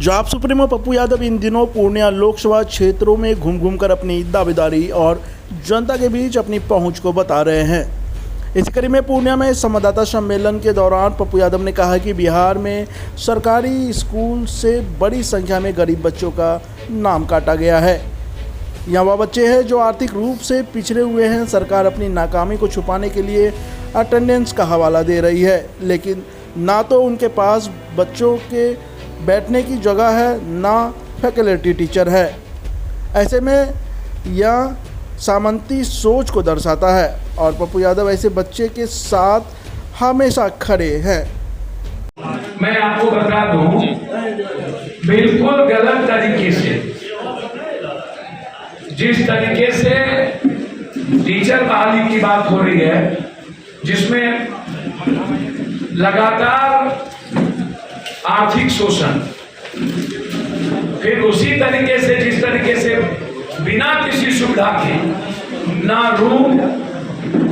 जाप सुप्रीमो पप्पू यादव इन दिनों पूर्णिया लोकसभा क्षेत्रों में घूम घूम कर अपनी दावेदारी और जनता के बीच अपनी पहुंच को बता रहे हैं। इसी कड़ी में पूर्णिया में संवाददाता सम्मेलन के दौरान पप्पू यादव ने कहा कि बिहार में सरकारी स्कूल से बड़ी संख्या में गरीब बच्चों का नाम काटा गया है। यहाँ वह बच्चे हैं जो आर्थिक रूप से पिछड़े हुए हैं। सरकार अपनी नाकामी को छुपाने के लिए अटेंडेंस का हवाला दे रही है, लेकिन ना तो उनके पास बच्चों के बैठने की जगह है, ना फैकल्टी टीचर है। ऐसे में यह सामंती सोच को दर्शाता है और पप्पू यादव ऐसे बच्चे के साथ हमेशा खड़े हैं। मैं आपको बता दूं, बिल्कुल गलत तरीके से जिस तरीके से टीचर बहाली की बात हो रही है, जिसमें लगातार आर्थिक शोषण, फिर उसी तरीके से जिस तरीके से बिना किसी सुविधा के ना रूम,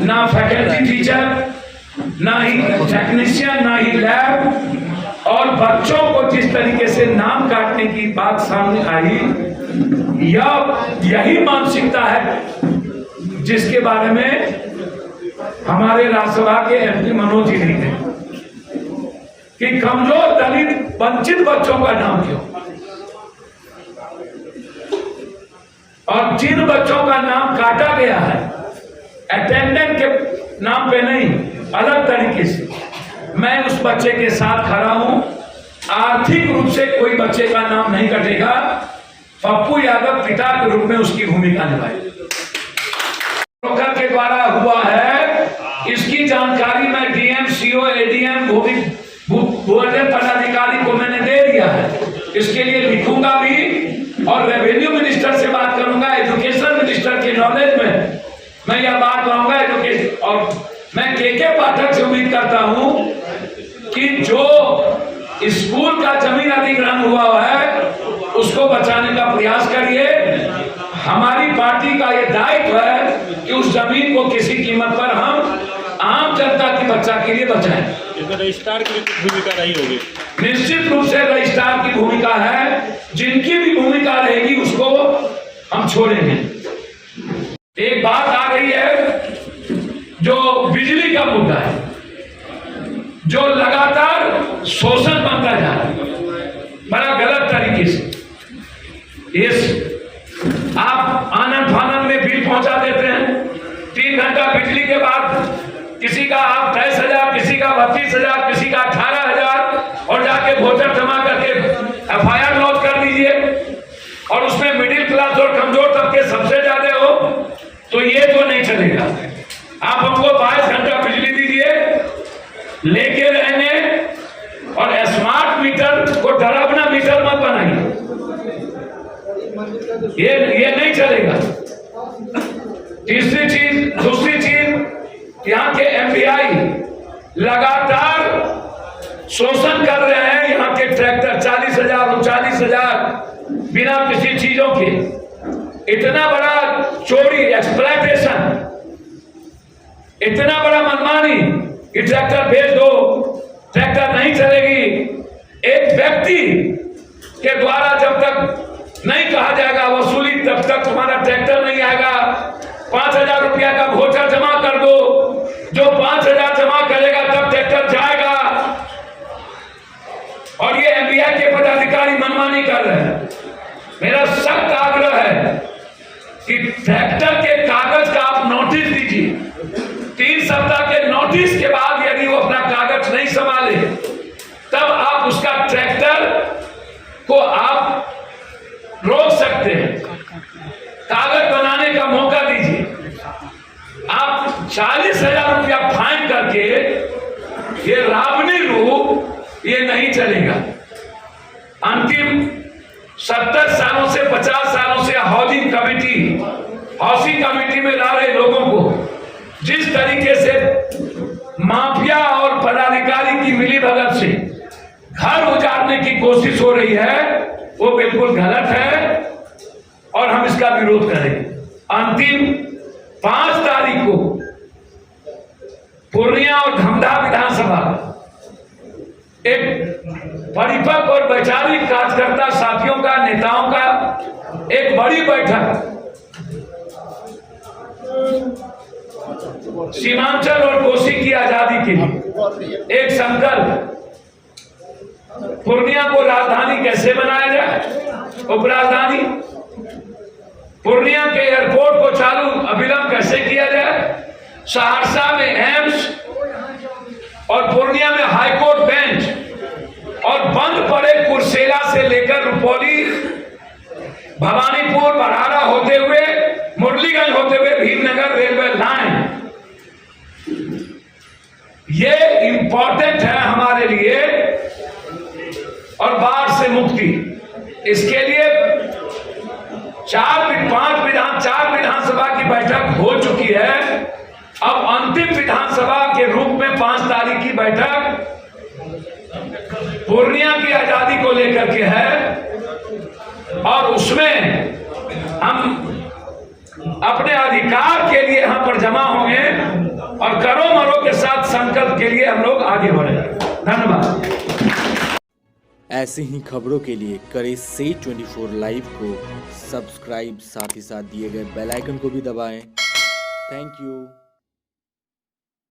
ना फैकल्टी टीचर, ना ही टेक्नीशियन, ना ही लैब, और बच्चों को जिस तरीके से नाम काटने की बात सामने आई, यही मानसिकता है जिसके बारे में हमारे राज्यसभा के एमपी मनोज जी लिखे कि कमजोर, दलित, वंचित बच्चों का नाम क्यों, और जिन बच्चों का नाम काटा गया है अटेंडेंट के नाम पे नहीं, अलग तरीके से, मैं उस बच्चे के साथ खड़ा हूं। आर्थिक रूप से कोई बच्चे का नाम नहीं कटेगा। पप्पू यादव पिता के रूप में उसकी भूमिका निभाई के द्वारा हुआ है। इसकी जानकारी मैं डीएम, सीओ, एडीएम, भूविकास पदाधिकारी को मैंने दे दिया है। इसके लिए लिखूंगा भी और रेवेन्यू मिनिस्टर से बात करूंगा, एजुकेशन मिनिस्टर के नॉलेज में मैं यह बात लाऊंगा एजुकेशन। और मैं के पाठक से उम्मीद करता हूं कि जो स्कूल का जमीन अधिग्रहण हुआ है उसको बचाने का प्रयास करिए। हमारी पार्टी का यह दायित्व है कि उस जमीन को किसी कीमत पर हम आम जनता की बच्चा के लिए बचाएं। इसमें रजिस्ट्रार की भूमिका रही होगी। निश्चित रूप से रजिस्ट्रार की भूमिका है, जिनकी भी भूमिका रहेगी उसको हम छोड़ेंगे। एक बात आ गई है जो बिजली का मुद्दा है, जो लगातार शोषण बनता जा रहा है बड़ा गलत तरीके से। इस आप आनंद फानंद में बिल पहुंचा देते हैं, 3 घंटा बिजली के बाद किसी का आप 10,000, किसी का 32,000, किसी का 18,000, और जाके वोटर जमा करके एफआईआर लॉन्च कर दीजिए, और उसमें मिडिल क्लास और कमजोर तबके सबसे ज्यादा हो, तो ये तो नहीं चलेगा। आप हमको 22 घंटा बिजली दीजिए, लेके रहने, और स्मार्ट मीटर को डरावना मीटर मत बनाइए, ये नहीं चलेगा। तीसरी चीज, दूसरी चीज, यहाँ के एमपीआई लगातार शोषण कर रहे हैं। यहाँ के ट्रैक्टर 40,000, 39,000 बिना किसी चीजों के, इतना बड़ा चोरी, एक्सप्लॉयटेशन, इतना बड़ा मनमानी कि ट्रैक्टर भेज दो, ट्रैक्टर नहीं चलेगी। एक व्यक्ति के द्वारा जब तक नहीं कहा जाएगा वसूली, तब तक तुम्हारा ट्रैक्टर नहीं आएगा। 5,000 रुपया का वोटर जमा कर दो, जो 5,000 जमा करेगा तब ट्रैक्टर जाएगा। और ये एमपीआई के पदाधिकारी मनमानी कर रहे हैं। मेरा सख्त आग्रह है कि ट्रैक्टर के कागज का आप नोटिस दीजिए। 3 सप्ताह के नोटिस के बाद यदि वो अपना कागज नहीं संभाले, तब आप उसका ट्रैक्टर को आप रोक सकते हैं। कागज बनाने का मौका दीजिए। आप 40,000 रुपया फाइन करके ये रावणी रूप, ये नहीं चलेगा। अंतिम 70 सालों से 50 सालों से हाउसिंग कमेटी में ला रहे लोगों को जिस तरीके से माफिया और पदाधिकारी की मिलीभगत से घर उजाड़ने की कोशिश हो रही है, वो बिल्कुल गलत है और हम इसका विरोध करेंगे। अंतिम 5 तारीख को पूर्णिया और धमधा विधानसभा एक परिपक्व और वैचारिक कार्यकर्ता साथियों का, नेताओं का एक बड़ी बैठक सीमांचल और कोसी की आजादी के लिए एक संकल्प, पूर्णिया को राजधानी कैसे बनाया जाए, उपराजधानी, पूर्णिया के एयरपोर्ट को चालू अविलंब कैसे किया जाए, सहरसा में एम्स और पूर्णिया में हाईकोर्ट बेंच, और बंद पड़े कुर्सेला से लेकर रुपौली, भवानीपुर, बरहारा होते हुए मुरलीगंज होते हुए भीमनगर रेलवे लाइन, ये इंपॉर्टेंट है हमारे लिए। और बाढ़ से मुक्ति, इसके लिए 4 विधानसभा की बैठक हो चुकी है। अब अंतिम विधानसभा के रूप में 5 तारीख की बैठक पूर्णिया की आजादी को लेकर के है, और उसमें हम अपने अधिकार के लिए यहां पर जमा होंगे और करो मरो के साथ संकल्प के लिए हम लोग आगे बढ़ेंगे। धन्यवाद। ऐसे ही खबरों के लिए करें से 24 लाइव को सब्सक्राइब, साथ ही साथ दिए गए बेल आइकन को भी दबाएं। Thank you.